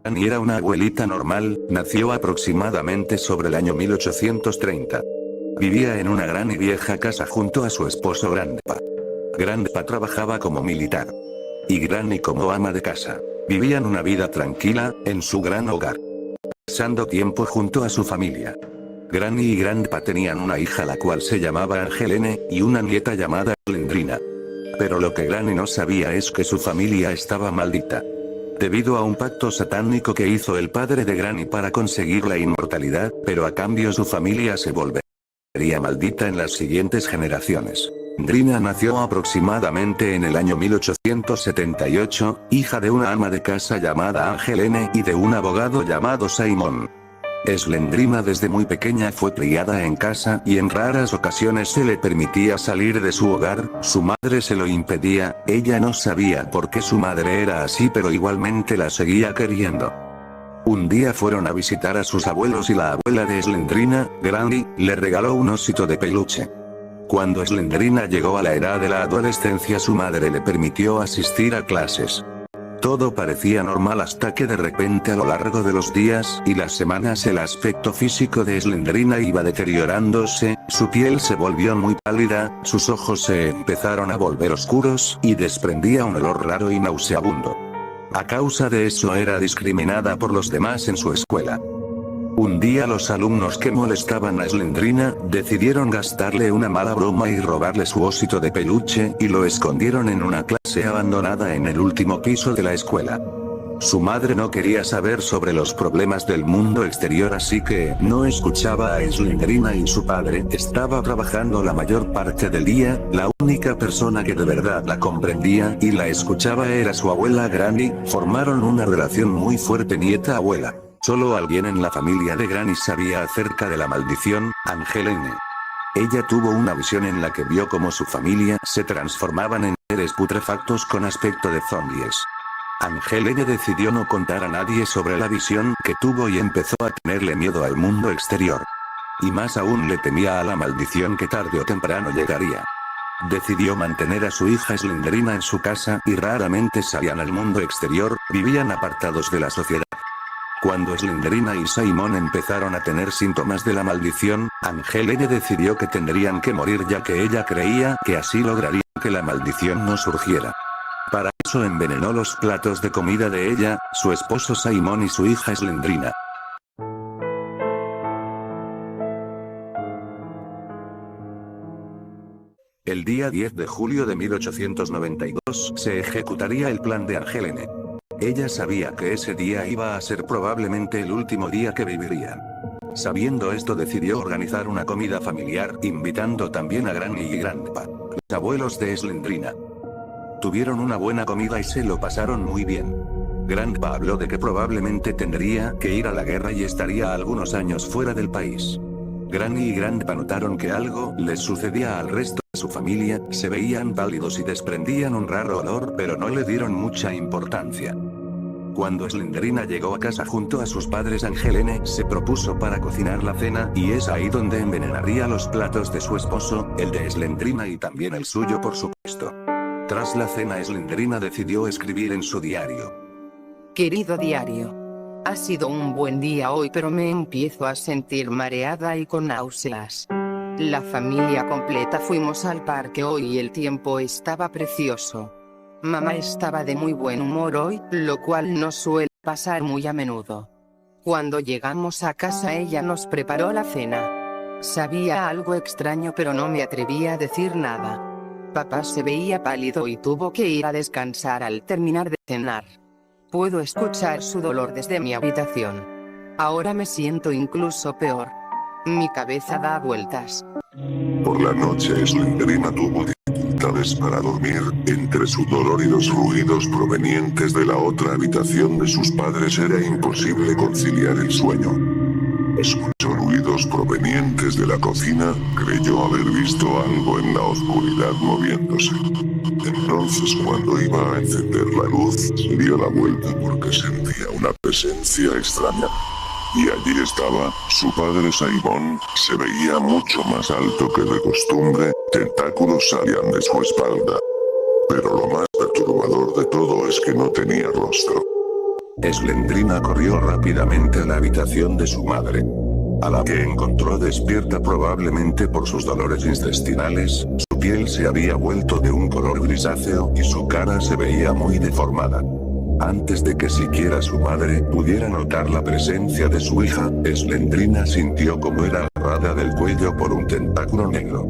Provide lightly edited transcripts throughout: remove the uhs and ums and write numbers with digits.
Granny era una abuelita normal, nació aproximadamente sobre el año 1830. Vivía en una gran y vieja casa junto a su esposo Grandpa. Grandpa trabajaba como militar. Y Granny como ama de casa. Vivían una vida tranquila, en su gran hogar. Pasando tiempo junto a su familia. Granny y Grandpa tenían una hija la cual se llamaba Angelene, y una nieta llamada Slendrina. Pero lo que Granny no sabía es que su familia estaba maldita. Debido a un pacto satánico que hizo el padre de Granny para conseguir la inmortalidad, pero a cambio su familia se volvería maldita en las siguientes generaciones. Slendrina nació aproximadamente en el año 1878, hija de una ama de casa llamada Angelene y de un abogado llamado Simon. Slendrina desde muy pequeña fue criada en casa y en raras ocasiones se le permitía salir de su hogar, su madre se lo impedía, ella no sabía por qué su madre era así pero igualmente la seguía queriendo. Un día fueron a visitar a sus abuelos y la abuela de Slendrina, Granny, le regaló un osito de peluche. Cuando Slendrina llegó a la edad de la adolescencia su madre le permitió asistir a clases. Todo parecía normal hasta que de repente a lo largo de los días y las semanas el aspecto físico de Slendrina iba deteriorándose, su piel se volvió muy pálida, sus ojos se empezaron a volver oscuros y desprendía un olor raro y nauseabundo. A causa de eso era discriminada por los demás en su escuela. Un día los alumnos que molestaban a Slendrina, decidieron gastarle una mala broma y robarle su osito de peluche y lo escondieron en una clase abandonada en el último piso de la escuela. Su madre no quería saber sobre los problemas del mundo exterior así que no escuchaba a Slendrina y su padre estaba trabajando la mayor parte del día, la única persona que de verdad la comprendía y la escuchaba era su abuela Granny, formaron una relación muy fuerte nieta-abuela. Solo alguien en la familia de Granny sabía acerca de la maldición, Angelene. Ella tuvo una visión en la que vio cómo su familia se transformaban en seres putrefactos con aspecto de zombies. Angelene decidió no contar a nadie sobre la visión que tuvo y empezó a tenerle miedo al mundo exterior. Y más aún le temía a la maldición que tarde o temprano llegaría. Decidió mantener a su hija Slendrina en su casa y raramente salían al mundo exterior, vivían apartados de la sociedad. Cuando Slendrina y Simon empezaron a tener síntomas de la maldición, Angelene decidió que tendrían que morir ya que ella creía que así lograrían que la maldición no surgiera. Para eso envenenó los platos de comida de ella, su esposo Simon y su hija Slendrina. El día 10 de julio de 1892 se ejecutaría el plan de Angelene. Ella sabía que ese día iba a ser probablemente el último día que vivirían. Sabiendo esto decidió organizar una comida familiar, invitando también a Granny y Grandpa, los abuelos de Slendrina. Tuvieron una buena comida y se lo pasaron muy bien. Grandpa habló de que probablemente tendría que ir a la guerra y estaría algunos años fuera del país. Granny y Grandpa notaron que algo les sucedía al resto de su familia, se veían pálidos y desprendían un raro olor pero no le dieron mucha importancia. Cuando Slendrina llegó a casa junto a sus padres Angelene se propuso para cocinar la cena y es ahí donde envenenaría los platos de su esposo, el de Slendrina y también el suyo por supuesto. Tras la cena Slendrina decidió escribir en su diario. Querido diario. Ha sido un buen día hoy pero me empiezo a sentir mareada y con náuseas. La familia completa fuimos al parque hoy y el tiempo estaba precioso. Mamá estaba de muy buen humor hoy, lo cual no suele pasar muy a menudo. Cuando llegamos a casa ella nos preparó la cena. Sabía algo extraño pero no me atrevía a decir nada. Papá se veía pálido y tuvo que ir a descansar al terminar de cenar. Puedo escuchar su dolor desde mi habitación. Ahora me siento incluso peor. Mi cabeza da vueltas. Por la noche Slendrina tuvo dificultades para dormir, entre su dolor y los ruidos provenientes de la otra habitación de sus padres era imposible conciliar el sueño. Escuchó ruidos provenientes de la cocina, creyó haber visto algo en la oscuridad moviéndose. Entonces cuando iba a encender la luz, se dio la vuelta porque sentía una presencia extraña. Y allí estaba, su padre Simon, se veía mucho más alto que de costumbre, tentáculos salían de su espalda. Pero lo más perturbador de todo es que no tenía rostro. Slendrina corrió rápidamente a la habitación de su madre, a la que encontró despierta probablemente por sus dolores intestinales. Su piel se había vuelto de un color grisáceo y su cara se veía muy deformada. Antes de que siquiera su madre pudiera notar la presencia de su hija, Slendrina sintió como era agarrada del cuello por un tentáculo negro.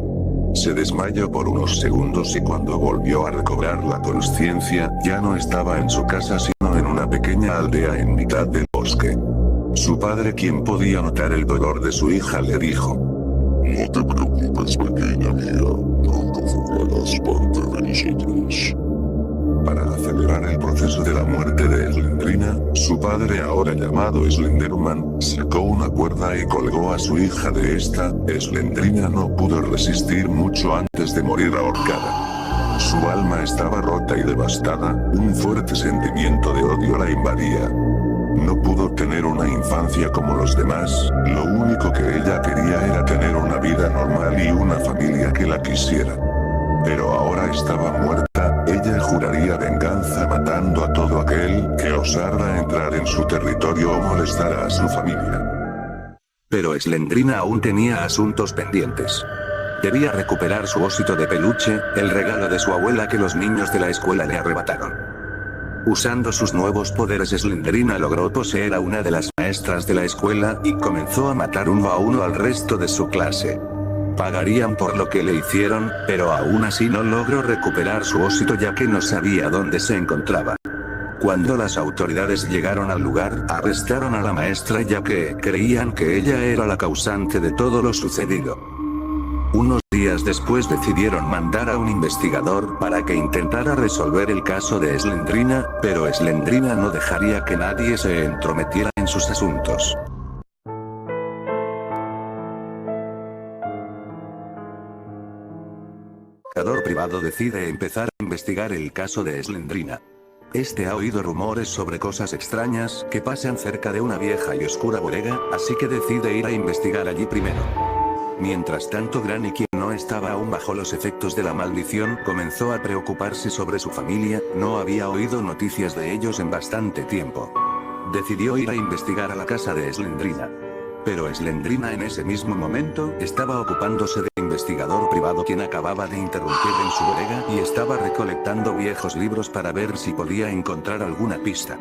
Se desmayó por unos segundos y cuando volvió a recobrar la consciencia, ya no estaba en su casa sino en una pequeña aldea en mitad del bosque. Su padre, quien podía notar el dolor de su hija, le dijo: No te preocupes, pequeña mía, pronto formarás parte de nosotros. Para acelerar el proceso de la muerte de Slendrina, su padre, ahora llamado Slenderman, sacó una cuerda y colgó a su hija de esta. Slendrina no pudo resistir mucho antes de morir ahorcada. Su alma estaba rota y devastada, un fuerte sentimiento de odio la invadía. No pudo tener una infancia como los demás, lo único que ella quería era tener una vida normal y una familia que la quisiera. Pero ahora estaba muerta, ella juraría venganza matando a todo aquel que osara entrar en su territorio o molestara a su familia. Pero Slendrina aún tenía asuntos pendientes. Debía recuperar su osito de peluche, el regalo de su abuela que los niños de la escuela le arrebataron. Usando sus nuevos poderes, Slendrina logró poseer a una de las maestras de la escuela y comenzó a matar uno a uno al resto de su clase. Pagarían por lo que le hicieron, pero aún así no logró recuperar su osito ya que no sabía dónde se encontraba. Cuando las autoridades llegaron al lugar, arrestaron a la maestra ya que creían que ella era la causante de todo lo sucedido. Unos días después decidieron mandar a un investigador para que intentara resolver el caso de Slendrina, pero Slendrina no dejaría que nadie se entrometiera en sus asuntos. El investigador privado decide empezar a investigar el caso de Slendrina. Este ha oído rumores sobre cosas extrañas que pasan cerca de una vieja y oscura bodega, así que decide ir a investigar allí primero. Mientras tanto, Granny, quien no estaba aún bajo los efectos de la maldición, comenzó a preocuparse sobre su familia. No había oído noticias de ellos en bastante tiempo. Decidió ir a investigar a la casa de Slendrina. Pero Slendrina en ese mismo momento estaba ocupándose de investigador privado, quien acababa de interrumpir en su bodega y estaba recolectando viejos libros para ver si podía encontrar alguna pista.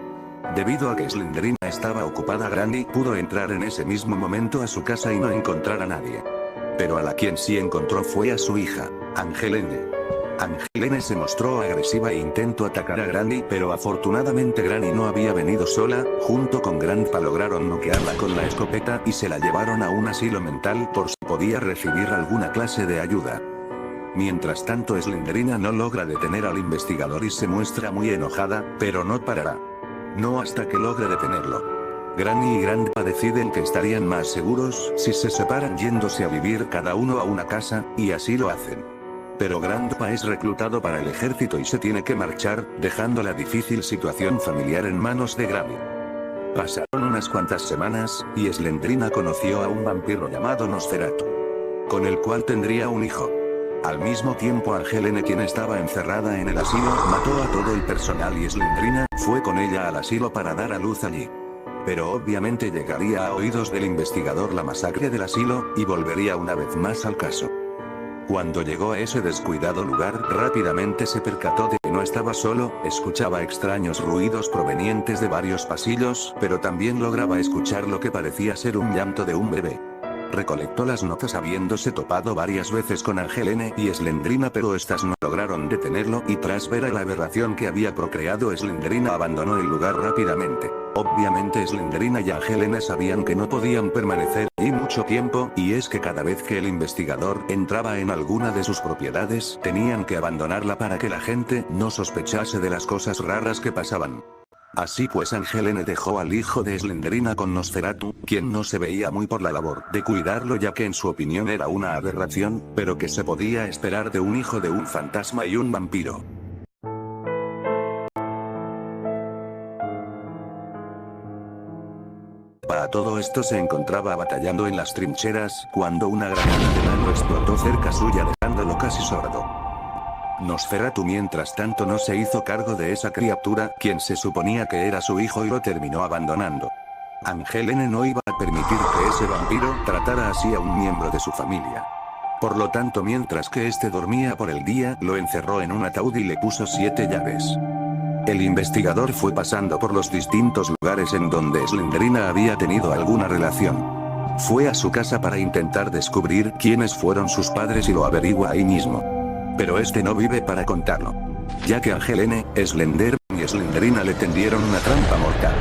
Debido a que Slendrina estaba ocupada, Granny pudo entrar en ese mismo momento a su casa y no encontrar a nadie. Pero a la quien sí encontró fue a su hija, Angelene. Angelene se mostró agresiva e intentó atacar a Granny, pero afortunadamente Granny no había venido sola. Junto con Grandpa lograron noquearla con la escopeta y se la llevaron a un asilo mental por si podía recibir alguna clase de ayuda. Mientras tanto, Slendrina no logra detener al investigador y se muestra muy enojada, pero no parará. No hasta que logre detenerlo. Granny y Grandpa deciden que estarían más seguros si se separan yéndose a vivir cada uno a una casa, y así lo hacen. Pero Grandpa es reclutado para el ejército y se tiene que marchar, dejando la difícil situación familiar en manos de Granny. Pasaron unas cuantas semanas, y Slendrina conoció a un vampiro llamado Nosferatu, con el cual tendría un hijo. Al mismo tiempo, Angelene, quien estaba encerrada en el asilo, mató a todo el personal y Slendrina fue con ella al asilo para dar a luz allí. Pero obviamente llegaría a oídos del investigador la masacre del asilo, y volvería una vez más al caso. Cuando llegó a ese descuidado lugar, rápidamente se percató de que no estaba solo, escuchaba extraños ruidos provenientes de varios pasillos, pero también lograba escuchar lo que parecía ser un llanto de un bebé. Recolectó las notas habiéndose topado varias veces con Angelene y Slendrina, pero estas no lograron detenerlo, y tras ver a la aberración que había procreado, Slendrina abandonó el lugar rápidamente. Obviamente Slendrina y Angelene sabían que no podían permanecer allí mucho tiempo, y es que cada vez que el investigador entraba en alguna de sus propiedades, tenían que abandonarla para que la gente no sospechase de las cosas raras que pasaban. Así pues, Angelene dejó al hijo de Slendrina con Nosferatu, quien no se veía muy por la labor de cuidarlo ya que en su opinión era una aberración, pero que se podía esperar de un hijo de un fantasma y un vampiro. Para todo esto se encontraba batallando en las trincheras, cuando una granada de mano explotó cerca suya dejándolo casi sordo. Nosferatu mientras tanto no se hizo cargo de esa criatura, quien se suponía que era su hijo y lo terminó abandonando. Ángel N no iba a permitir que ese vampiro tratara así a un miembro de su familia. Por lo tanto, mientras que este dormía por el día, lo encerró en un ataúd y le puso 7 llaves. El investigador fue pasando por los distintos lugares en donde Slendrina había tenido alguna relación. Fue a su casa para intentar descubrir quiénes fueron sus padres y lo averigua ahí mismo. Pero este no vive para contarlo. Ya que Ángel N, Slenderman y Slendrina le tendieron una trampa mortal.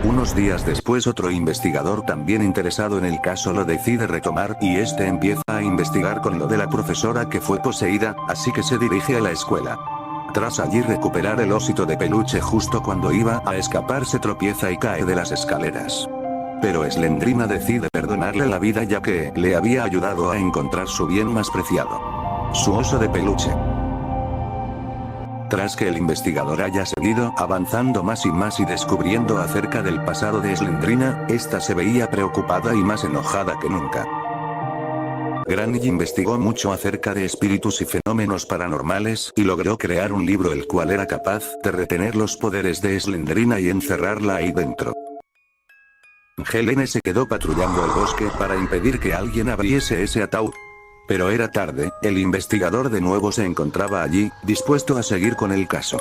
Unos días después otro investigador también interesado en el caso lo decide retomar y este empieza a investigar con lo de la profesora que fue poseída, así que se dirige a la escuela. Tras allí recuperar el osito de peluche justo cuando iba a escapar se tropieza y cae de las escaleras. Pero Slendrina decide perdonarle la vida ya que le había ayudado a encontrar su bien más preciado. Su oso de peluche. Tras que el investigador haya seguido avanzando más y descubriendo acerca del pasado de Slendrina, esta se veía preocupada y más enojada que nunca. Granny investigó mucho acerca de espíritus y fenómenos paranormales y logró crear un libro el cual era capaz de retener los poderes de Slendrina y encerrarla ahí dentro. Ángel N se quedó patrullando el bosque para impedir que alguien abriese ese ataúd. Pero era tarde, el investigador de nuevo se encontraba allí, dispuesto a seguir con el caso.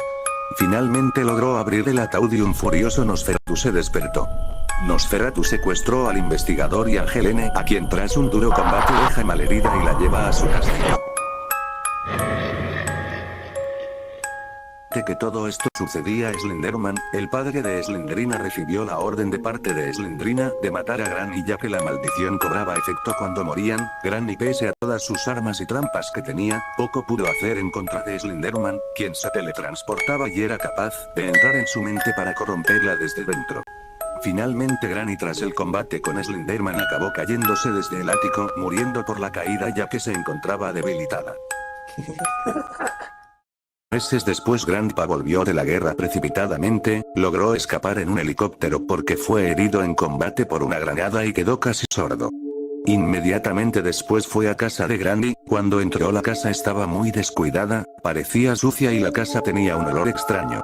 Finalmente logró abrir el ataúd y un furioso Nosferatu se despertó. Nosferatu secuestró al investigador y Ángel N, a quien tras un duro combate deja malherida y la lleva a su castillo. De que todo esto sucedía, Slenderman, el padre de Slendrina, recibió la orden de parte de Slendrina de matar a Granny ya que la maldición cobraba efecto cuando morían. Granny, pese a todas sus armas y trampas que tenía, poco pudo hacer en contra de Slenderman, quien se teletransportaba y era capaz de entrar en su mente para corromperla desde dentro. Finalmente Granny, tras el combate con Slenderman, acabó cayéndose desde el ático, muriendo por la caída ya que se encontraba debilitada. Meses después Grandpa volvió de la guerra precipitadamente, logró escapar en un helicóptero porque fue herido en combate por una granada y quedó casi sordo. Inmediatamente después fue a casa de Granny, cuando entró la casa estaba muy descuidada, parecía sucia y la casa tenía un olor extraño.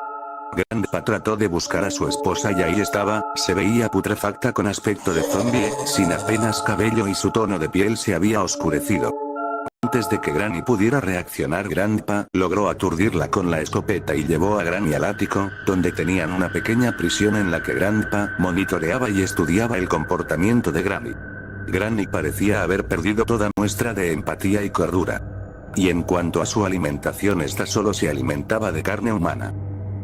Grandpa trató de buscar a su esposa y ahí estaba, se veía putrefacta con aspecto de zombie, sin apenas cabello y su tono de piel se había oscurecido. Antes de que Granny pudiera reaccionar, Grandpa logró aturdirla con la escopeta y llevó a Granny al ático, donde tenían una pequeña prisión en la que Grandpa monitoreaba y estudiaba el comportamiento de Granny. Granny parecía haber perdido toda muestra de empatía y cordura. Y en cuanto a su alimentación, esta solo se alimentaba de carne humana.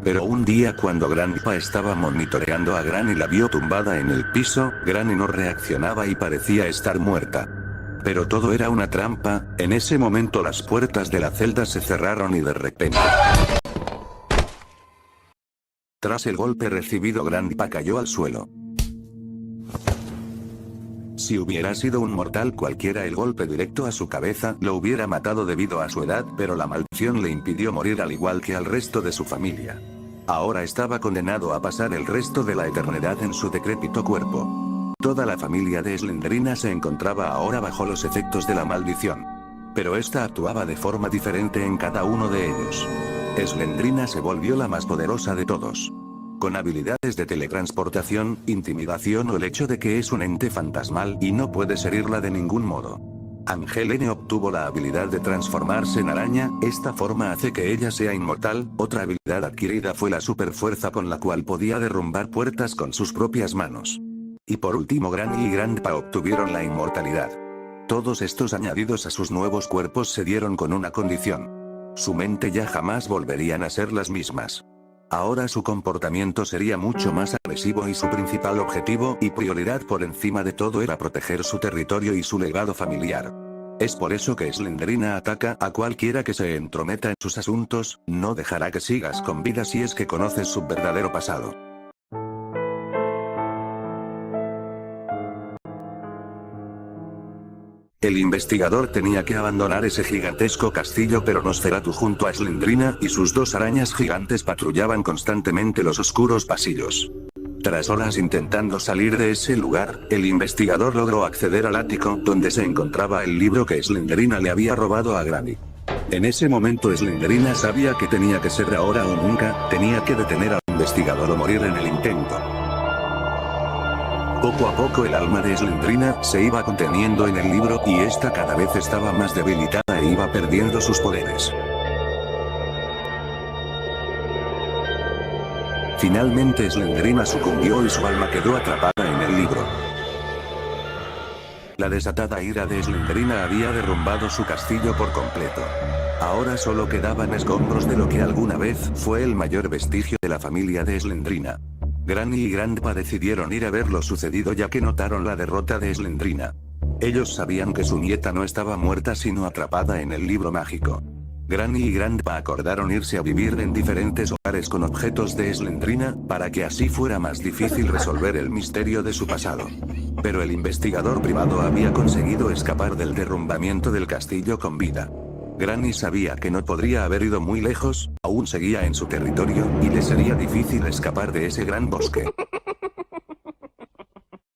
Pero un día cuando Grandpa estaba monitoreando a Granny la vio tumbada en el piso, Granny no reaccionaba y parecía estar muerta. Pero todo era una trampa. En ese momento las puertas de la celda se cerraron y de repente, tras el golpe recibido, Grandpa cayó al suelo. Si hubiera sido un mortal cualquiera, el golpe directo a su cabeza lo hubiera matado debido a su edad, pero la maldición le impidió morir al igual que al resto de su familia. Ahora estaba condenado a pasar el resto de la eternidad en su decrépito cuerpo. Toda la familia de Slendrina se encontraba ahora bajo los efectos de la maldición. Pero esta actuaba de forma diferente en cada uno de ellos. Slendrina se volvió la más poderosa de todos. Con habilidades de teletransportación, intimidación o el hecho de que es un ente fantasmal y no puedes herirla de ningún modo. Ángel N obtuvo la habilidad de transformarse en araña, esta forma hace que ella sea inmortal. Otra habilidad adquirida fue la superfuerza con la cual podía derrumbar puertas con sus propias manos. Y por último, Granny y Grandpa obtuvieron la inmortalidad. Todos estos añadidos a sus nuevos cuerpos se dieron con una condición. Su mente ya jamás volverían a ser las mismas. Ahora su comportamiento sería mucho más agresivo y su principal objetivo y prioridad por encima de todo era proteger su territorio y su legado familiar. Es por eso que Slendrina ataca a cualquiera que se entrometa en sus asuntos, no dejará que sigas con vida si es que conoces su verdadero pasado. El investigador tenía que abandonar ese gigantesco castillo, pero Nosferatu junto a Slendrina y sus 2 arañas gigantes patrullaban constantemente los oscuros pasillos. Tras horas intentando salir de ese lugar, el investigador logró acceder al ático donde se encontraba el libro que Slendrina le había robado a Granny. En ese momento Slenderina sabía que tenía que ser ahora o nunca, tenía que detener al investigador o morir en el intento. Poco a poco el alma de Slenderina se iba conteniendo en el libro y esta cada vez estaba más debilitada e iba perdiendo sus poderes. Finalmente Slenderina sucumbió y su alma quedó atrapada en el libro. La desatada ira de Slenderina había derrumbado su castillo por completo. Ahora solo quedaban escombros de lo que alguna vez fue el mayor vestigio de la familia de Slenderina. Granny y Grandpa decidieron ir a ver lo sucedido ya que notaron la derrota de Slenderina. Ellos sabían que su nieta no estaba muerta sino atrapada en el libro mágico. Granny y Grandpa acordaron irse a vivir en diferentes hogares con objetos de Slenderina, para que así fuera más difícil resolver el misterio de su pasado. Pero el investigador privado había conseguido escapar del derrumbamiento del castillo con vida. Granny sabía que no podría haber ido muy lejos, aún seguía en su territorio, y le sería difícil escapar de ese gran bosque.